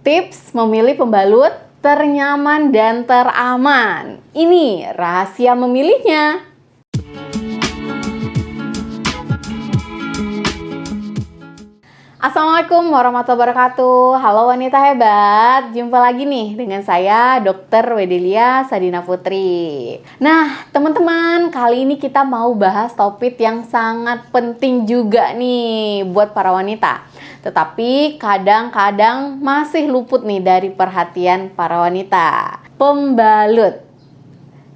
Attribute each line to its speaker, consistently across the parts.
Speaker 1: Tips memilih pembalut ternyaman dan teraman. Ini rahasia memilihnya. Assalamualaikum warahmatullahi wabarakatuh. Halo wanita hebat, jumpa lagi nih dengan saya Dr. Wedelia Sadina Putri. Nah teman-teman, kali ini kita mau bahas topik yang sangat penting juga nih buat para wanita. Tetapi kadang-kadang masih luput nih dari perhatian para wanita. Pembalut.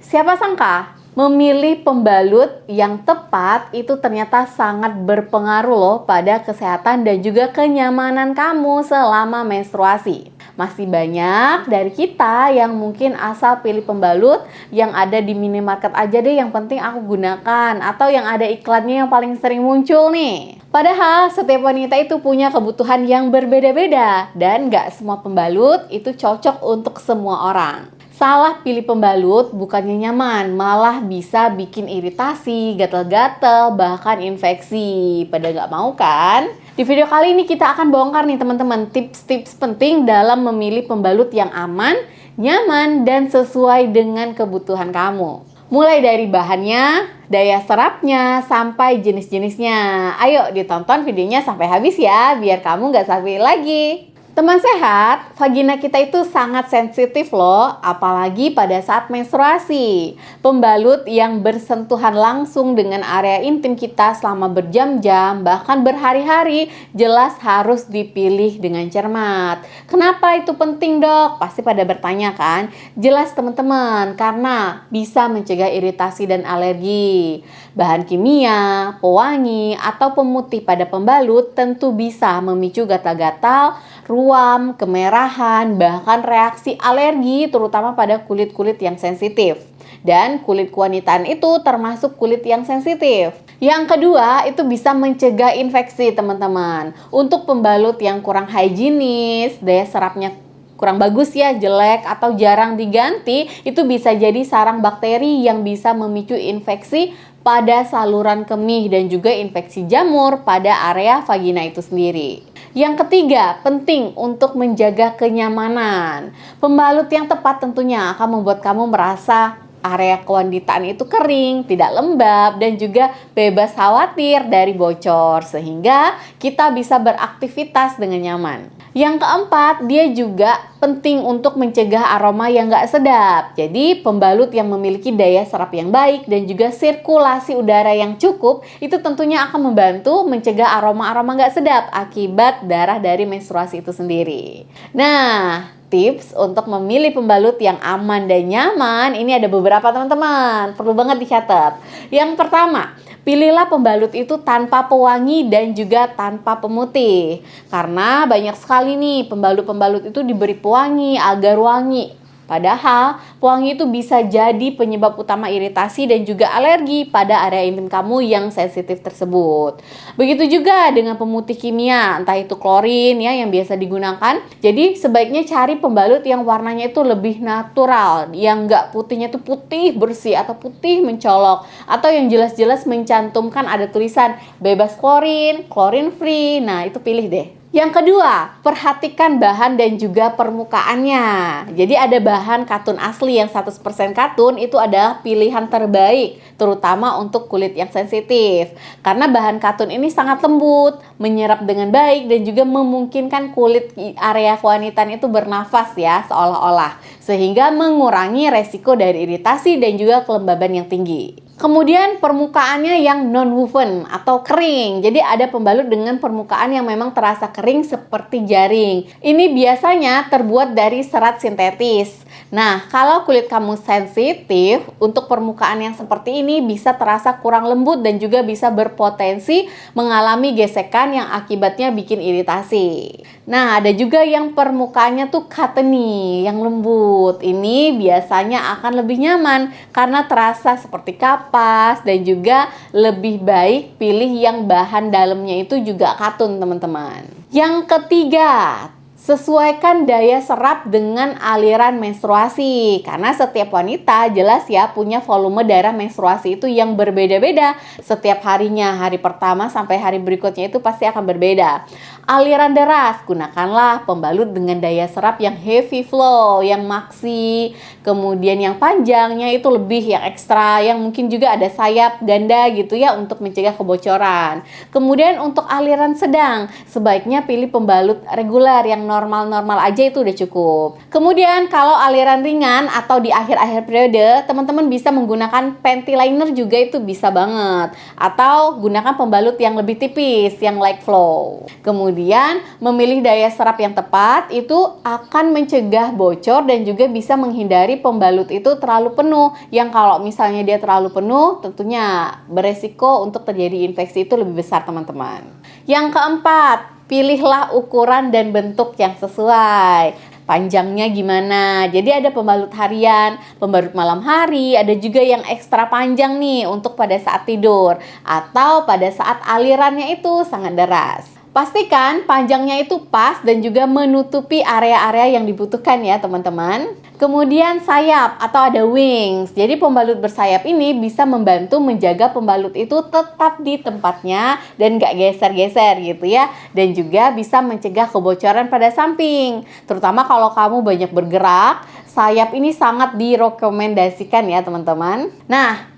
Speaker 1: Siapa sangka memilih pembalut yang tepat itu ternyata sangat berpengaruh loh pada kesehatan dan juga kenyamanan kamu selama menstruasi. Masih banyak dari kita yang mungkin asal pilih pembalut yang ada di minimarket aja deh, yang penting aku gunakan, atau yang ada iklannya yang paling sering muncul nih. Padahal setiap wanita itu punya kebutuhan yang berbeda-beda dan gak semua pembalut itu cocok untuk semua orang. Salah pilih pembalut bukannya nyaman, malah bisa bikin iritasi, gatal-gatal, bahkan infeksi. Pada nggak mau kan? Di video kali ini kita akan bongkar nih teman-teman tips-tips penting dalam memilih pembalut yang aman, nyaman, dan sesuai dengan kebutuhan kamu. Mulai dari bahannya, daya serapnya, sampai jenis-jenisnya. Ayo ditonton videonya sampai habis ya, biar kamu nggak sapi lagi. Teman sehat, vagina kita itu sangat sensitif loh, apalagi pada saat menstruasi. Pembalut yang bersentuhan langsung dengan area intim kita selama berjam-jam, bahkan berhari-hari, jelas harus dipilih dengan cermat. Kenapa itu penting dok? Pasti pada bertanya kan? Jelas teman-teman, karena bisa mencegah iritasi dan alergi. Bahan kimia, pewangi, atau pemutih pada pembalut tentu bisa memicu gatal-gatal, ruam, kemerahan, bahkan reaksi alergi terutama pada kulit-kulit yang sensitif. Dan kulit kewanitaan itu termasuk kulit yang sensitif. Yang kedua, itu bisa mencegah infeksi teman-teman. Untuk pembalut yang kurang higienis, daya serapnya kurang bagus ya, jelek, atau jarang diganti, itu bisa jadi sarang bakteri yang bisa memicu infeksi pada saluran kemih dan juga infeksi jamur pada area vagina itu sendiri. Yang ketiga, penting untuk menjaga kenyamanan. Pembalut yang tepat tentunya akan membuat kamu merasa area kewanitaan itu kering, tidak lembab, dan juga bebas khawatir dari bocor, sehingga kita bisa beraktivitas dengan nyaman. Yang keempat, dia juga penting untuk mencegah aroma yang gak sedap. Jadi pembalut yang memiliki daya serap yang baik dan juga sirkulasi udara yang cukup itu tentunya akan membantu mencegah aroma-aroma gak sedap akibat darah dari menstruasi itu sendiri. Nah, tips untuk memilih pembalut yang aman dan nyaman ini ada beberapa teman-teman, perlu banget dicatat. Yang pertama, pilihlah pembalut itu tanpa pewangi dan juga tanpa pemutih. Karena banyak sekali nih pembalut-pembalut itu diberi pewangi agar wangi. Padahal pewangi itu bisa jadi penyebab utama iritasi dan juga alergi pada area intim kamu yang sensitif tersebut. Begitu juga dengan pemutih kimia, entah itu klorin ya yang biasa digunakan. Jadi sebaiknya cari pembalut yang warnanya itu lebih natural, yang enggak putihnya itu putih bersih atau putih mencolok, atau yang jelas-jelas mencantumkan ada tulisan bebas klorin, klorin free. Nah, itu pilih deh. Yang kedua, perhatikan bahan dan juga permukaannya. Jadi ada bahan katun asli yang 100% katun itu adalah pilihan terbaik, terutama untuk kulit yang sensitif. Karena bahan katun ini sangat lembut, menyerap dengan baik, dan juga memungkinkan kulit area kewanitaan itu bernafas ya, seolah-olah. Sehingga mengurangi resiko dari iritasi dan juga kelembaban yang tinggi. Kemudian permukaannya yang non-woven atau kering. Jadi ada pembalut dengan permukaan yang memang terasa kering seperti jaring. Ini biasanya terbuat dari serat sintetis. Nah, kalau kulit kamu sensitif, untuk permukaan yang seperti ini bisa terasa kurang lembut dan juga bisa berpotensi mengalami gesekan yang akibatnya bikin iritasi. Nah, ada juga yang permukaannya tuh cottony, yang lembut. Ini biasanya akan lebih nyaman karena terasa seperti kapas, dan juga lebih baik pilih yang bahan dalamnya itu juga katun teman-teman. Yang ketiga, Sesuaikan daya serap dengan aliran menstruasi, karena setiap wanita jelas ya punya volume darah menstruasi itu yang berbeda-beda setiap harinya. Hari pertama sampai hari berikutnya itu pasti akan berbeda. Aliran deras, gunakanlah pembalut dengan daya serap yang heavy flow, yang maksi, kemudian yang panjangnya itu lebih, yang ekstra, yang mungkin juga ada sayap ganda gitu ya untuk mencegah kebocoran. Kemudian untuk aliran sedang, sebaiknya pilih pembalut reguler yang normal-normal aja itu udah cukup. Kemudian kalau aliran ringan atau di akhir-akhir periode, teman-teman bisa menggunakan panty liner juga, itu bisa banget. Atau gunakan pembalut yang lebih tipis, yang light flow. Kemudian memilih daya serap yang tepat itu akan mencegah bocor dan juga bisa menghindari pembalut itu terlalu penuh. Yang kalau misalnya dia terlalu penuh, tentunya beresiko untuk terjadi infeksi itu lebih besar, teman-teman. Yang keempat, pilihlah ukuran dan bentuk yang sesuai. Panjangnya gimana? Jadi ada pembalut harian, pembalut malam hari, ada juga yang ekstra panjang nih untuk pada saat tidur atau pada saat alirannya itu sangat deras. Pastikan panjangnya itu pas dan juga menutupi area-area yang dibutuhkan ya teman-teman. Kemudian sayap atau ada wings. Jadi pembalut bersayap ini bisa membantu menjaga pembalut itu tetap di tempatnya dan gak geser-geser gitu ya. Dan juga bisa mencegah kebocoran pada samping. Terutama kalau kamu banyak bergerak, sayap ini sangat direkomendasikan ya teman-teman. Nah,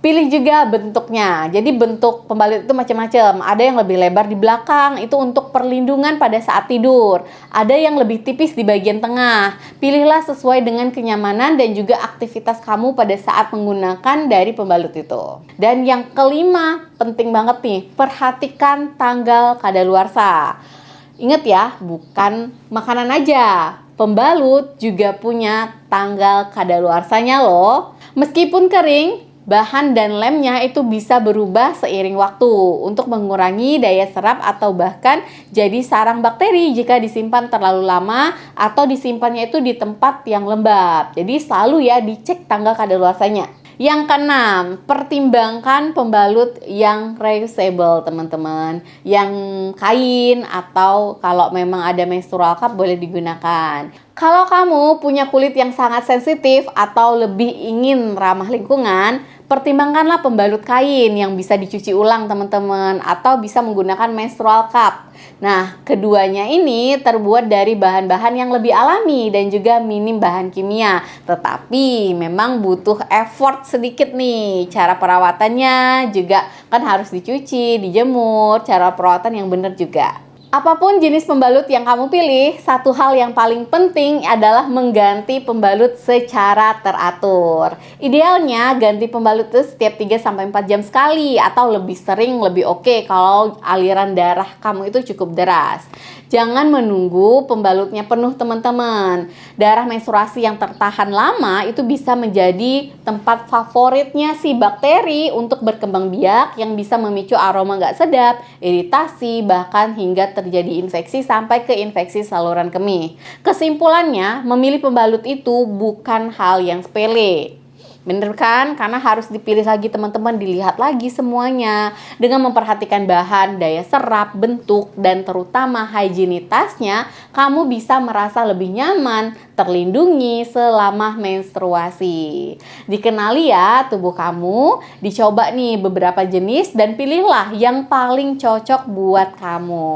Speaker 1: pilih juga bentuknya. Jadi bentuk pembalut itu macam-macam. Ada yang lebih lebar di belakang, itu untuk perlindungan pada saat tidur. Ada yang lebih tipis di bagian tengah. Pilihlah sesuai dengan kenyamanan dan juga aktivitas kamu pada saat menggunakan dari pembalut itu. Dan yang kelima, penting banget nih, perhatikan tanggal kadaluarsa. Ingat ya, bukan makanan aja. Pembalut juga punya tanggal kadaluarsanya loh. Meskipun kering, bahan dan lemnya itu bisa berubah seiring waktu untuk mengurangi daya serap atau bahkan jadi sarang bakteri jika disimpan terlalu lama atau disimpannya itu di tempat yang lembab. Jadi selalu ya dicek tanggal kadaluarsanya. Yang keenam, pertimbangkan pembalut yang reusable teman-teman. Yang kain atau kalau memang ada menstrual cup boleh digunakan. Kalau kamu punya kulit yang sangat sensitif atau lebih ingin ramah lingkungan, pertimbangkanlah pembalut kain yang bisa dicuci ulang teman-teman, atau bisa menggunakan menstrual cup. Nah, keduanya ini terbuat dari bahan-bahan yang lebih alami dan juga minim bahan kimia. Tetapi memang butuh effort sedikit nih. Cara perawatannya juga kan harus dicuci, dijemur, cara perawatan yang benar juga. Apapun jenis pembalut yang kamu pilih, satu hal yang paling penting adalah mengganti pembalut secara teratur. Idealnya ganti pembalut itu setiap 3-4 jam sekali atau lebih sering lebih oke kalau aliran darah kamu itu cukup deras. Jangan menunggu pembalutnya penuh teman-teman. Darah menstruasi yang tertahan lama itu bisa menjadi tempat favoritnya si bakteri untuk berkembang biak yang bisa memicu aroma gak sedap, iritasi, bahkan hingga terjadi infeksi sampai ke infeksi saluran kemih. Kesimpulannya, memilih pembalut itu bukan hal yang sepele. Bener kan? Karena harus dipilih lagi teman-teman, dilihat lagi semuanya. Dengan memperhatikan bahan, daya serap, bentuk, dan terutama higienitasnya, kamu bisa merasa lebih nyaman, terlindungi selama menstruasi. Dikenali ya tubuh kamu, dicoba nih beberapa jenis dan pilihlah yang paling cocok buat kamu.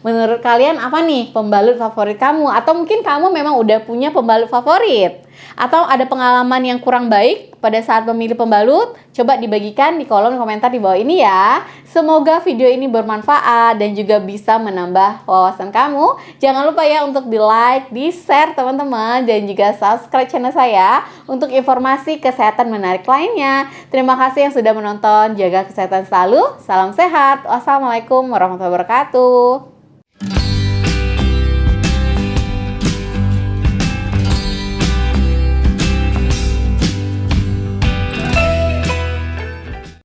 Speaker 1: Menurut kalian apa nih pembalut favorit kamu? Atau mungkin kamu memang udah punya pembalut favorit? Atau ada pengalaman yang kurang baik pada saat memilih pembalut? Coba dibagikan di kolom komentar di bawah ini ya. Semoga video ini bermanfaat dan juga bisa menambah wawasan kamu. Jangan lupa ya untuk di like, di share teman-teman, dan juga subscribe channel saya untuk informasi kesehatan menarik lainnya. Terima kasih yang sudah menonton. Jaga kesehatan selalu. Salam sehat. Wassalamualaikum warahmatullahi wabarakatuh.